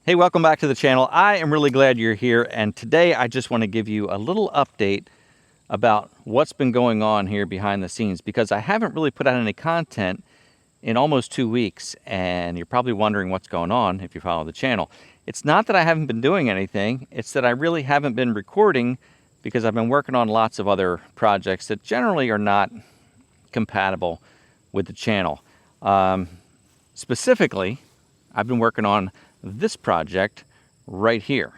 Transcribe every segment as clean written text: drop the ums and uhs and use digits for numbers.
Hey, welcome back to the channel. I am really glad you're here, and today I just want to give you a little update about what's been going on here behind the scenes, because I haven't really put out any content in almost 2 weeks, and you're probably wondering what's going on if you follow the channel. It's not that I haven't been doing anything, it's that I really haven't been recording because I've been working on lots of other projects that generally are not compatible with the channel. Specifically, I've been working on this project right here.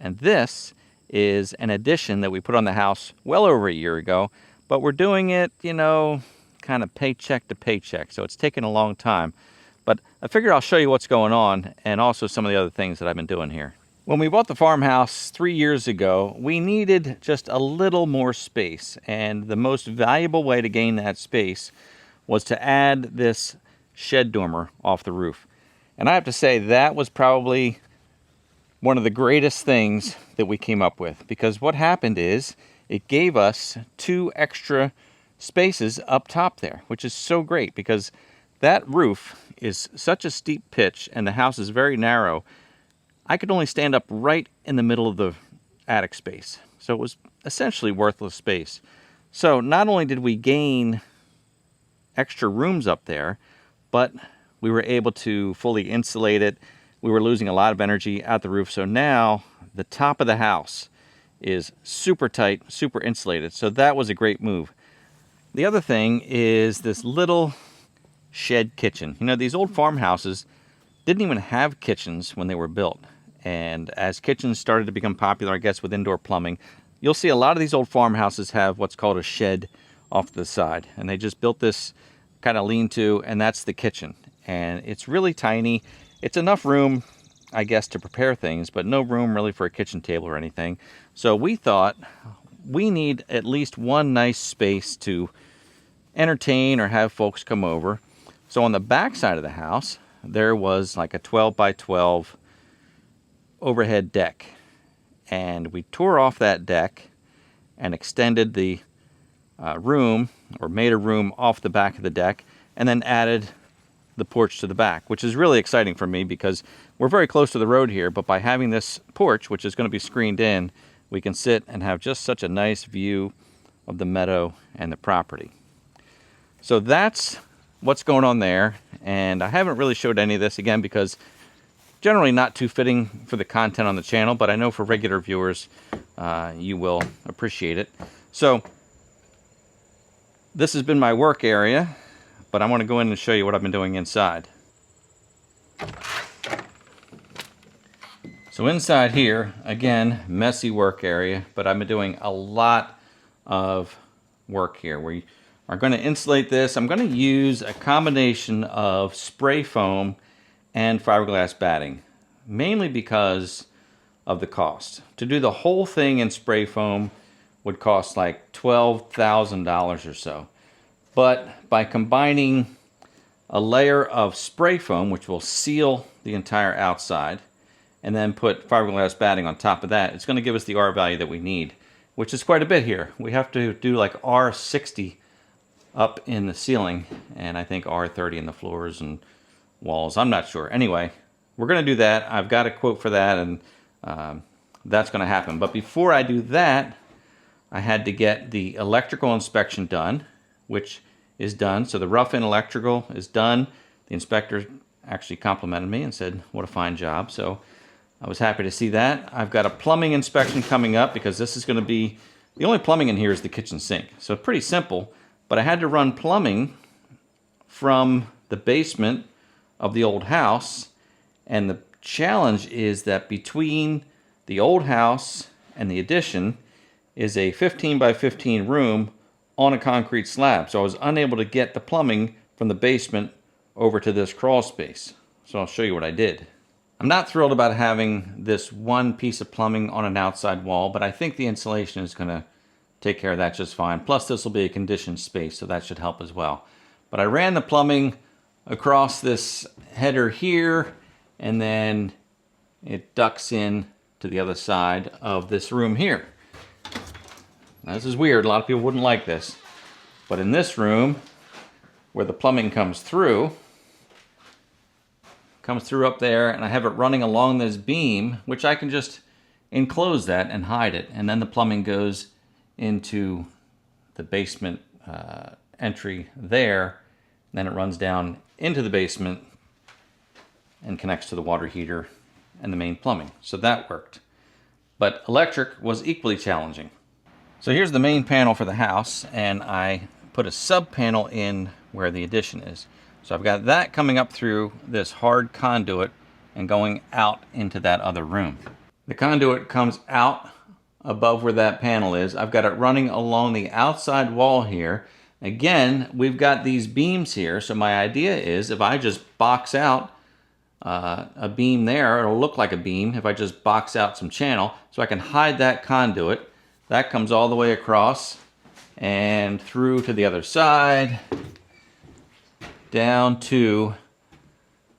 And this is an addition that we put on the house well over a year ago, but we're doing it, you know, kind of paycheck to paycheck. So it's taken a long time. But I figure I'll show you what's going on and also some of the other things that I've been doing here. When we bought the farmhouse 3 years ago, we needed just a little more space. And the most valuable way to gain that space was to add this shed dormer off the roof. And I have to say that was probably one of the greatest things that we came up with, because what happened is it gave us 2 extra spaces up top there, which is so great because that roof is such a steep pitch and the house is very narrow. I could only stand up right in the middle of the attic space. So it was essentially worthless space. So not only did we gain extra rooms up there, but we were able to fully insulate it. We were losing a lot of energy at the roof. So now the top of the house is super tight, super insulated. So that was a great move. The other thing is this little shed kitchen. You know, these old farmhouses didn't even have kitchens when they were built. And as kitchens started to become popular, I guess, with indoor plumbing, you'll see a lot of these old farmhouses have what's called a shed off to the side. And they just built this kind of lean-to, and that's the kitchen. And it's really tiny. It's enough room, I guess, to prepare things, but no room really for a kitchen table or anything. So we thought we need at least one nice space to entertain or have folks come over. So on the back side of the house, there was like a 12 by 12 overhead deck. And we tore off that deck and extended the room, or made a room off the back of the deck, and then added the porch to the back, which is really exciting for me because we're very close to the road here, but by having this porch, which is going to be screened in, we can sit and have just such a nice view of the meadow and the property. So that's what's going on there, and I haven't really showed any of this again because generally not too fitting for the content on the channel, but I know for regular viewers you will appreciate it. So this has been my work area, but I want to go in and show you what I've been doing inside. So inside here, again, messy work area, but I've been doing a lot of work here. We are going to insulate this. I'm going to use a combination of spray foam and fiberglass batting, mainly because of the cost. To do the whole thing in spray foam would cost like $12,000 or so. But by combining a layer of spray foam, which will seal the entire outside, and then put fiberglass batting on top of that, it's going to give us the R value that we need, which is quite a bit here. We have to do like R60 up in the ceiling, and I think R30 in the floors and walls. I'm not sure. Anyway, we're going to do that. I've got a quote for that, and that's going to happen. But before I do that, I had to get the electrical inspection done, which is done. So the rough-in electrical is done. The inspector actually complimented me and said, what a fine job. So I was happy to see that. I've got a plumbing inspection coming up because this is going to be, the only plumbing in here is the kitchen sink. So pretty simple, but I had to run plumbing from the basement of the old house. And the challenge is that between the old house and the addition is a 15 by 15 room on a concrete slab. So I was unable to get the plumbing from the basement over to this crawl space. So I'll show you what I did. I'm not thrilled about having this one piece of plumbing on an outside wall, but I think the insulation is going to take care of that just fine. Plus this will be a conditioned space, so that should help as well. But I ran the plumbing across this header here, and then it ducts in to the other side of this room here. Now, this is weird. A lot of people wouldn't like this. But in this room, where the plumbing comes through, comes through up there, and I have it running along this beam, which I can just enclose that and hide it. And then the plumbing goes into the basement entry there. Then it runs down into the basement and connects to the water heater and the main plumbing. So that worked. But electric was equally challenging. So here's the main panel for the house, and I put a sub panel in where the addition is. So I've got that coming up through this hard conduit and going out into that other room. The conduit comes out above where that panel is. I've got it running along the outside wall here. Again, we've got these beams here, so my idea is if I just box out a beam there, it'll look like a beam if I just box out some channel, so I can hide that conduit. That comes all the way across and through to the other side, down to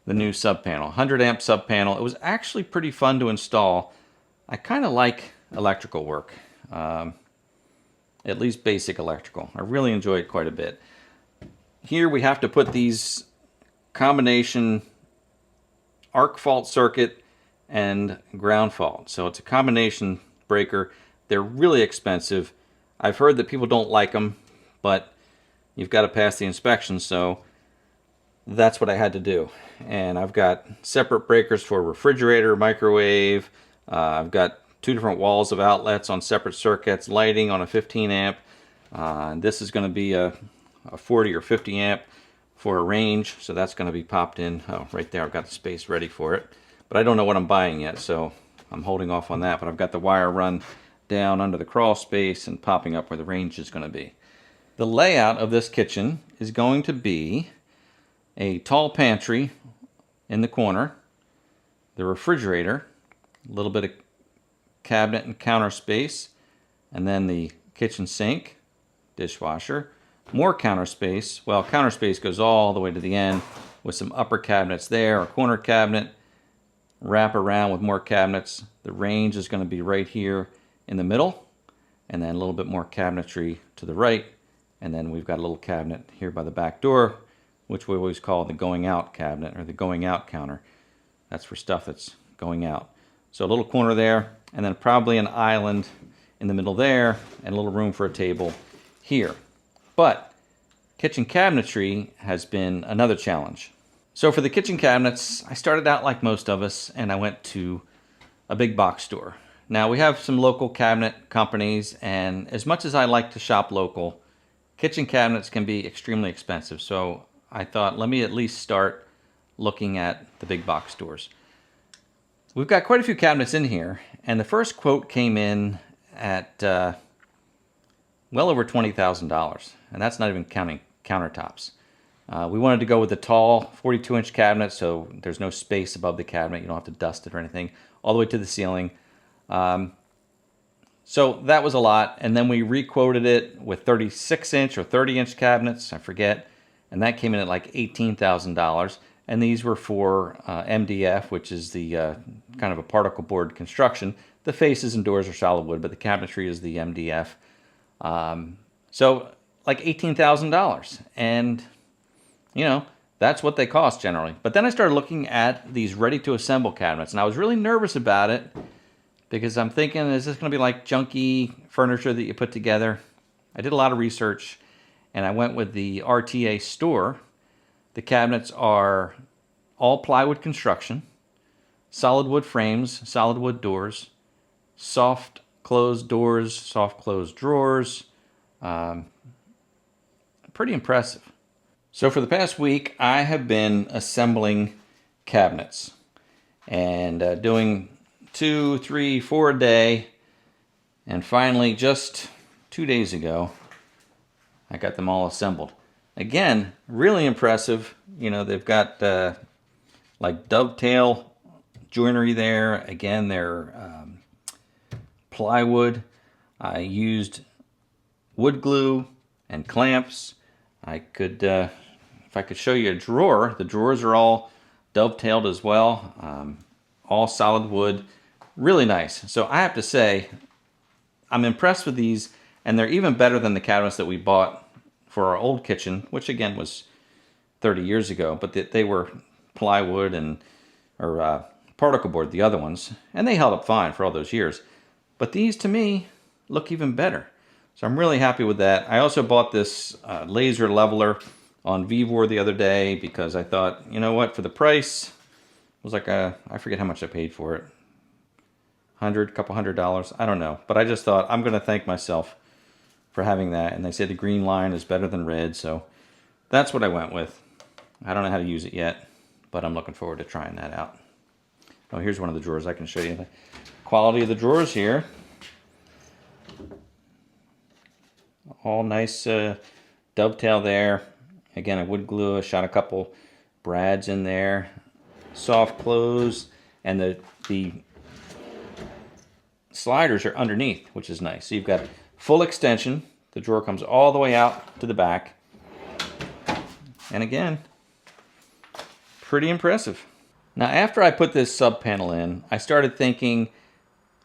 the new sub panel, 100 amp sub panel. It was actually pretty fun to install. I kind of like electrical work, at least basic electrical. I really enjoy it quite a bit. Here we have to put these combination arc fault circuit and ground fault. So it's a combination breaker. They're really expensive. I've heard that people don't like them, but you've got to pass the inspection, so that's what I had to do. And I've got separate breakers for refrigerator, microwave. I've got 2 different walls of outlets on separate circuits, lighting on a 15 amp. This is going to be a 40 or 50 amp for a range, so that's going to be popped in. Oh, right there, I've got the space ready for it. But I don't know what I'm buying yet, so I'm holding off on that. But I've got the wire run down under the crawl space and popping up where the range is going to be. The layout of this kitchen is going to be a tall pantry in the corner, the refrigerator, a little bit of cabinet and counter space, and then the kitchen sink, dishwasher, more counter space. Well, counter space goes all the way to the end with some upper cabinets there, a corner cabinet, wrap around with more cabinets. The range is going to be right here in the middle, and then a little bit more cabinetry to the right, and then we've got a little cabinet here by the back door, which we always call the going out cabinet or the going out counter. That's for stuff that's going out. So a little corner there, and then probably an island in the middle there, and a little room for a table here. But kitchen cabinetry has been another challenge. So for the kitchen cabinets, I started out like most of us, and I went to a big box store. Now we have some local cabinet companies, and as much as I like to shop local, kitchen cabinets can be extremely expensive. So I thought, let me at least start looking at the big box stores. We've got quite a few cabinets in here, and the first quote came in at well over $20,000, and that's not even counting countertops. We wanted to go with the tall 42-inch cabinet, so there's no space above the cabinet. You don't have to dust it or anything, all the way to the ceiling. So that was a lot, and then we re-quoted it with 36-inch or 30-inch cabinets, I forget, and that came in at like $18,000. And these were for MDF, which is the kind of a particle board construction. The faces and doors are solid wood, but the cabinetry is the MDF. So like $18,000, and you know, that's what they cost generally. But then I started looking at these ready-to-assemble cabinets, and I was really nervous about it because I'm thinking, is this going to be like junky furniture that you put together? I did a lot of research, and I went with the RTA Store. The cabinets are all plywood construction, solid wood frames, solid wood doors, soft closed doors, soft closed drawers. Pretty impressive. So for the past week, I have been assembling cabinets and doing 2, 3, 4 a day. And finally, just 2 days ago, I got them all assembled. Again, really impressive. You know, they've got like dovetail joinery there. Again, they're plywood. I used wood glue and clamps. I could, if I could show you a drawer, the drawers are all dovetailed as well. All solid wood, really nice. So I have to say, I'm impressed with these, and they're even better than the cabinets that we bought for our old kitchen, which again was 30 years ago, but they were plywood and or particle board, the other ones, and they held up fine for all those years. But these, to me, look even better. So I'm really happy with that. I also bought this laser leveler on Vivor the other day because I thought, you know what, for the price, it was like I forget how much I paid for it. Couple $100, I don't know. But I just thought I'm gonna thank myself for having that. And they say the green line is better than red, so that's what I went with. I don't know how to use it yet, but I'm looking forward to trying that out. Oh, here's one of the drawers. I can show you the quality of the drawers here. All nice dovetail there. Again, I wood glue. I shot a couple brads in there. Soft close, and the sliders are underneath, which is nice. So you've got full extension. The drawer comes all the way out to the back. And again, pretty impressive. Now, after I put this sub panel in, I started thinking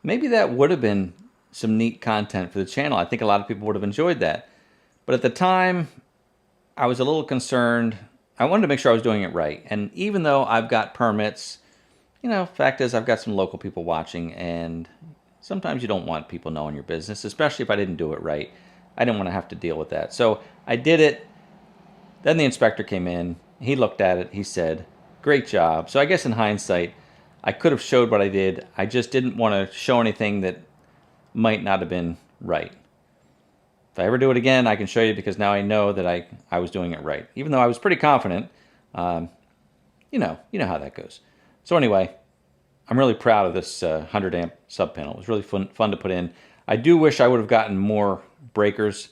maybe that would have been some neat content for the channel. I think a lot of people would have enjoyed that. But at the time, I was a little concerned. I wanted to make sure I was doing it right. And even though I've got permits, you know, fact is I've got some local people watching, and sometimes you don't want people knowing your business, especially if I didn't do it right. I didn't want to have to deal with that. So I did it. Then the inspector came in. He looked at it. He said, great job. So I guess in hindsight, I could have showed what I did. I just didn't want to show anything that might not have been right. If I ever do it again, I can show you, because now I know that I was doing it right. Even though I was pretty confident, you know how that goes. So anyway, I'm really proud of this 100 amp sub panel. It was really fun to put in. I do wish I would have gotten more breakers,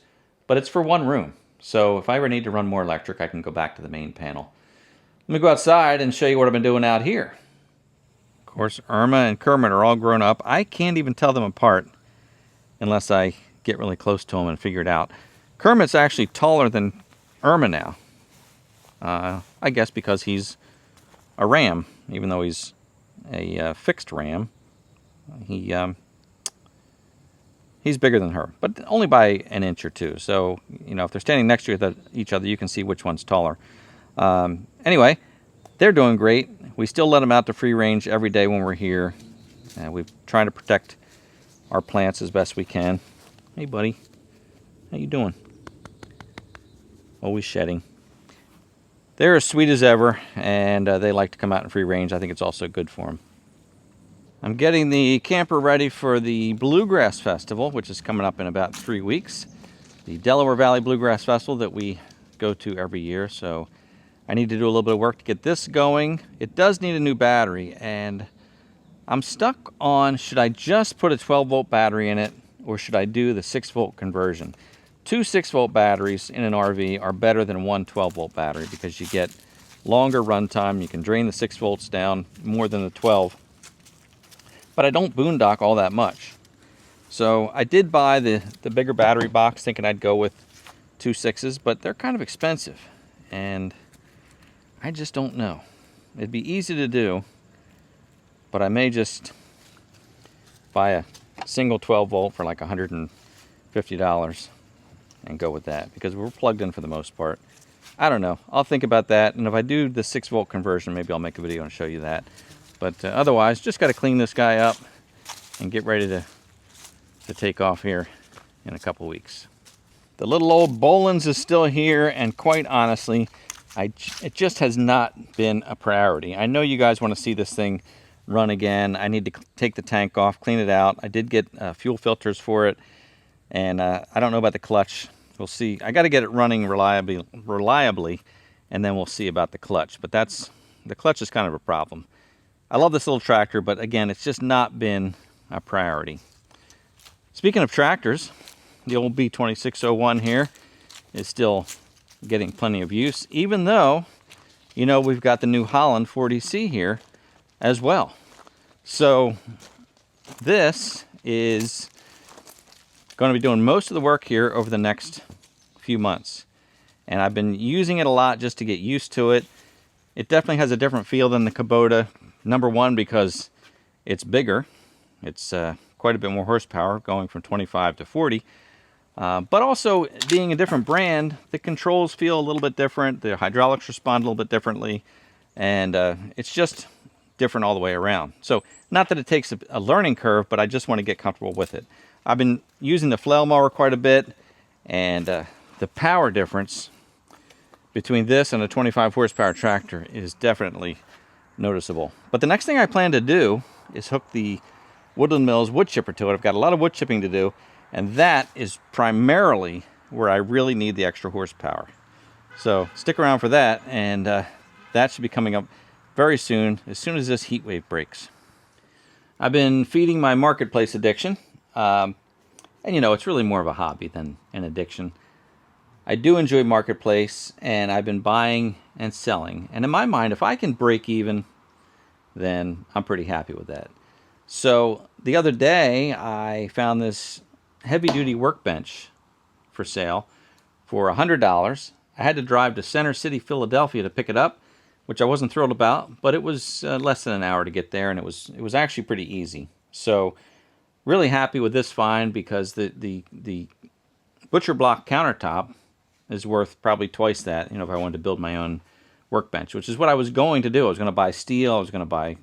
but it's for one room. So if I ever need to run more electric, I can go back to the main panel. Let me go outside and show you what I've been doing out here. Of course, Irma and Kermit are all grown up. I can't even tell them apart unless I get really close to them and figure it out. Kermit's actually taller than Irma now. I guess because he's a ram, even though he's a fixed ram. He's bigger than her, but only by an inch or two. So, you know, if they're standing next to each other, you can see which one's taller. Anyway, they're doing great. We still let them out to free range every day when we're here. We're trying to protect our plants as best we can. Hey, buddy. How you doing? Always shedding. They're as sweet as ever, and they like to come out in free range. I think it's also good for them. I'm getting the camper ready for the Bluegrass Festival, which is coming up in about 3 weeks. The Delaware Valley Bluegrass Festival that we go to every year. So I need to do a little bit of work to get this going. It does need a new battery, and I'm stuck on, should I just put a 12-volt battery in it, or should I do the 6-volt conversion? 2 6-volt batteries in an RV are better than one 12-volt battery because you get longer runtime. You can drain the 6 volts down more than the 12. But I don't boondock all that much. So I did buy the bigger battery box thinking I'd go with 2 6s, but they're kind of expensive. And I just don't know. It'd be easy to do, but I may just buy a single 12-volt for like $150 and go with that, because we're plugged in for the most part. I don't know. I'll think about that, and if I do the 6-volt conversion, maybe I'll make a video and show you that. But otherwise, just got to clean this guy up and get ready to take off here in a couple weeks. The little old Bolins is still here, and quite honestly, it just has not been a priority. I know you guys want to see this thing run again. I need to take the tank off, clean it out. I did get fuel filters for it, and I don't know about the clutch. We'll see. I got to get it running reliably, and then we'll see about the clutch. But the clutch is kind of a problem. I love this little tractor, but again, it's just not been a priority. Speaking of tractors, the old B2601 here is still getting plenty of use, even though, you know, we've got the New Holland 40C here as well. So this is going to be doing most of the work here over the next few months. And I've been using it a lot just to get used to it. It definitely has a different feel than the Kubota. Number one, because it's bigger. It's quite a bit more horsepower, going from 25 to 40. But also, being a different brand, the controls feel a little bit different. The hydraulics respond a little bit differently. And it's just different all the way around. So not that it takes a learning curve, but I just want to get comfortable with it. I've been using the flail mower quite a bit, and the power difference between this and a 25 horsepower tractor is definitely noticeable. But the next thing I plan to do is hook the Woodland Mills wood chipper to it. I've got a lot of wood chipping to do, and that is primarily where I really need the extra horsepower. So stick around for that, and that should be coming up very soon as this heat wave breaks. I've been feeding my marketplace addiction, and you know, it's really more of a hobby than an addiction. I do enjoy marketplace, and I've been buying and selling, and in my mind, if I can break even, then I'm pretty happy with that. So the other day I found this heavy-duty workbench for sale for $100. I had to drive to Center City, Philadelphia to pick it up, which I wasn't thrilled about, but it was less than an hour to get there, and it was actually pretty easy. So really happy with this find, because the butcher block countertop is worth probably twice that, you know, if I wanted to build my own workbench, which is what I was going to do. I was going to buy steel, I was going to buy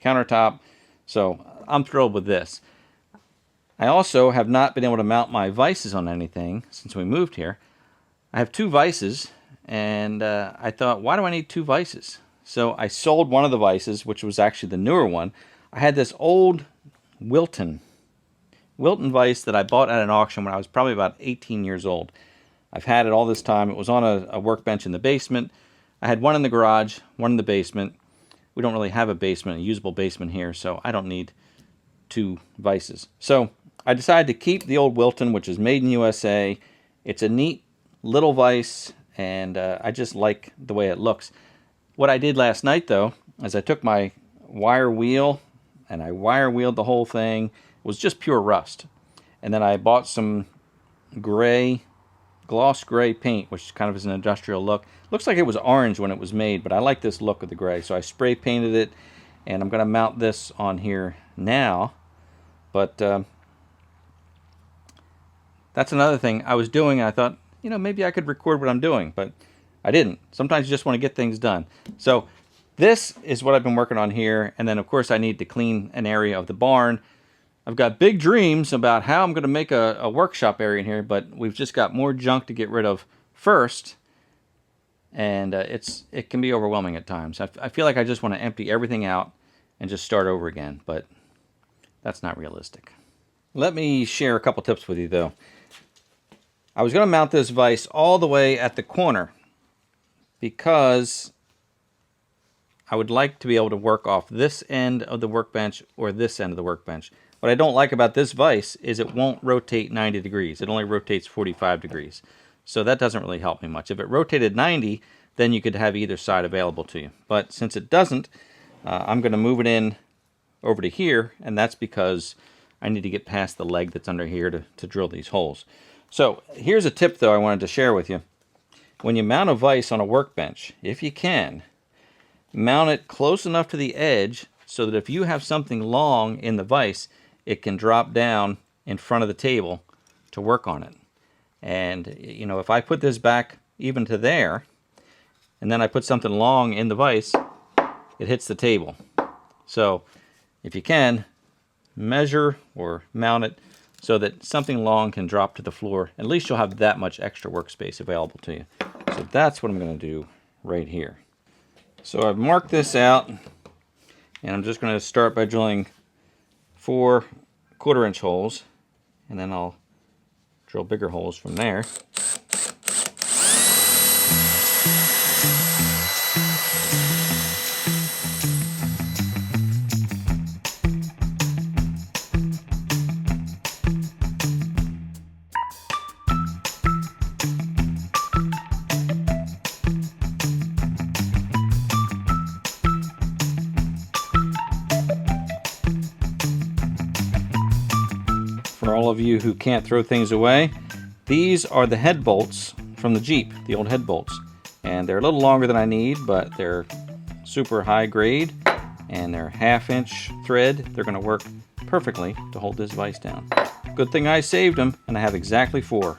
countertop, so I'm thrilled with this. I also have not been able to mount my vices on anything since we moved here. I have 2 vices, and I thought, why do I need 2 vices? So I sold one of the vices, which was actually the newer one. I had this old Wilton vise that I bought at an auction when I was probably about 18 years old. I've had it all this time. It was on a workbench in the basement. I had one in the garage, one in the basement. We don't really have a basement, a usable basement here, so I don't need 2 vices. So I decided to keep the old Wilton, which is made in USA. It's a neat little vise, and I just like the way it looks. What I did last night, though, is I took my wire wheel and I wire wheeled the whole thing. It was just pure rust. And then I bought some gloss gray paint, which kind of is an industrial look. Looks like it was orange when it was made, but I like this look of the gray. So I spray painted it, and I'm going to mount this on here now. But that's another thing I was doing. I thought, you know, maybe I could record what I'm doing, but I didn't. Sometimes you just want to get things done. So this is what I've been working on here. And then, of course, I need to clean an area of the barn. I've got big dreams about how I'm going to make a workshop area in here, but we've just got more junk to get rid of first. And it can be overwhelming at times. I feel like I just want to empty everything out and just start over again, but that's not realistic. Let me share a couple tips with you, though. I was going to mount this vise all the way at the corner because I would like to be able to work off this end of the workbench or this end of the workbench. What I don't like about this vise is it won't rotate 90 degrees. It only rotates 45 degrees. So that doesn't really help me much. If it rotated 90, then you could have either side available to you. But since it doesn't, I'm going to move it in over to here, and that's because I need to get past the leg that's under here to drill these holes. So here's a tip, though, I wanted to share with you. When you mount a vise on a workbench, if you can, mount it close enough to the edge so that if you have something long in the vise, it can drop down in front of the table to work on it. And, you know, if I put this back even to there, and then I put something long in the vise, it hits the table. So if you can, measure or mount it so that something long can drop to the floor. At least you'll have that much extra workspace available to you. So that's what I'm going to do right here. So I've marked this out, and I'm just going to start by drilling 4 1/4-inch holes, and then I'll drill bigger holes from there. For all of you who can't throw things away, these are the head bolts from the Jeep, the old head bolts. And they're a little longer than I need, but they're super high grade, and they're 1/2-inch thread. They're going to work perfectly to hold this vise down. Good thing I saved them, and I have exactly 4.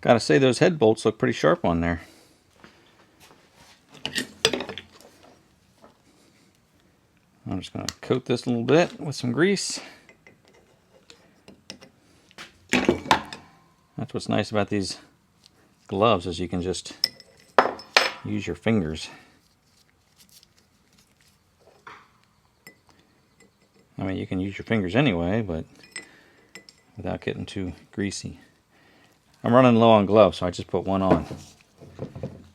Gotta say, those head bolts look pretty sharp on there. I'm just gonna coat this a little bit with some grease. That's what's nice about these gloves, is you can just use your fingers. I mean, you can use your fingers anyway, but without getting too greasy. I'm running low on gloves, so I just put one on.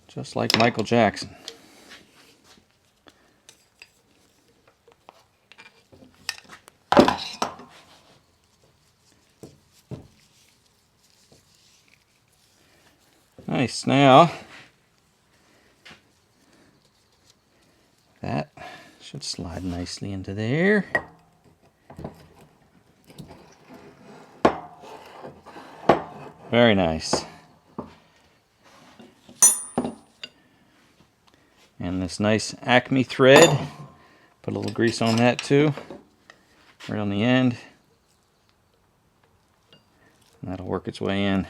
Just like Michael Jackson. Nice. Now, that should slide nicely into there. Very nice. And this nice Acme thread, put a little grease on that too, right on the end. And that'll work its way in.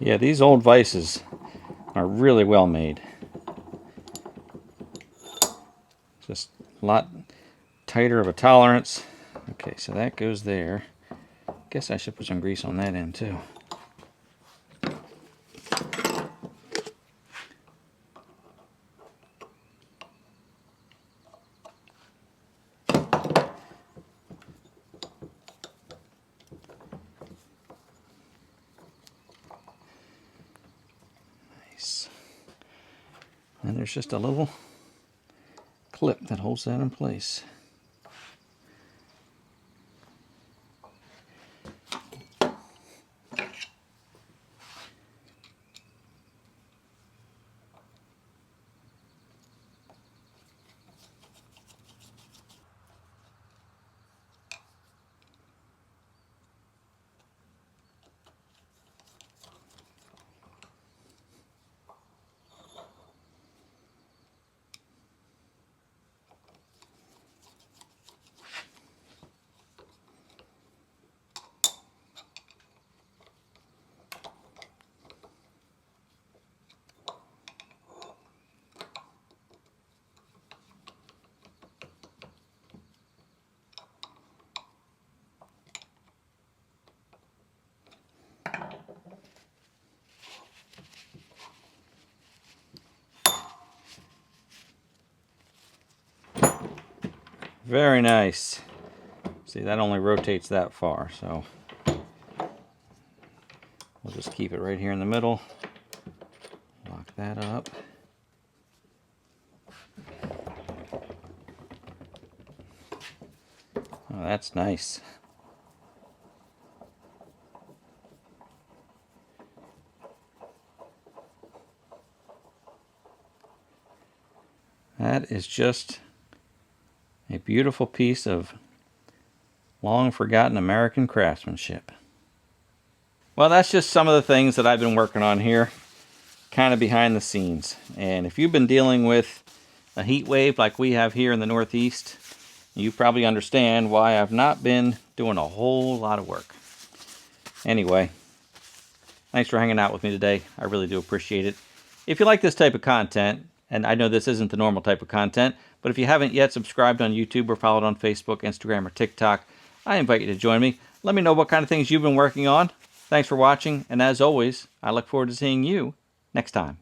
Yeah, these old Vises are really well made. Just a lot tighter of a tolerance. Okay, so that goes there. Guess I should put some grease on that end too. And there's just a little clip that holds that in place. Very nice. See, that only rotates that far, so we'll just keep it right here in the middle. Lock that up. Oh, that's nice. That is just a beautiful piece of long forgotten American craftsmanship. Well, that's just some of the things that I've been working on here, kind of behind the scenes. And if you've been dealing with a heat wave like we have here in the Northeast, you probably understand why I've not been doing a whole lot of work. Anyway, thanks for hanging out with me today. I really do appreciate it. If you like this type of content, and I know this isn't the normal type of content, but if you haven't yet subscribed on YouTube or followed on Facebook, Instagram, or TikTok, I invite you to join me. Let me know what kind of things you've been working on. Thanks for watching, and as always, I look forward to seeing you next time.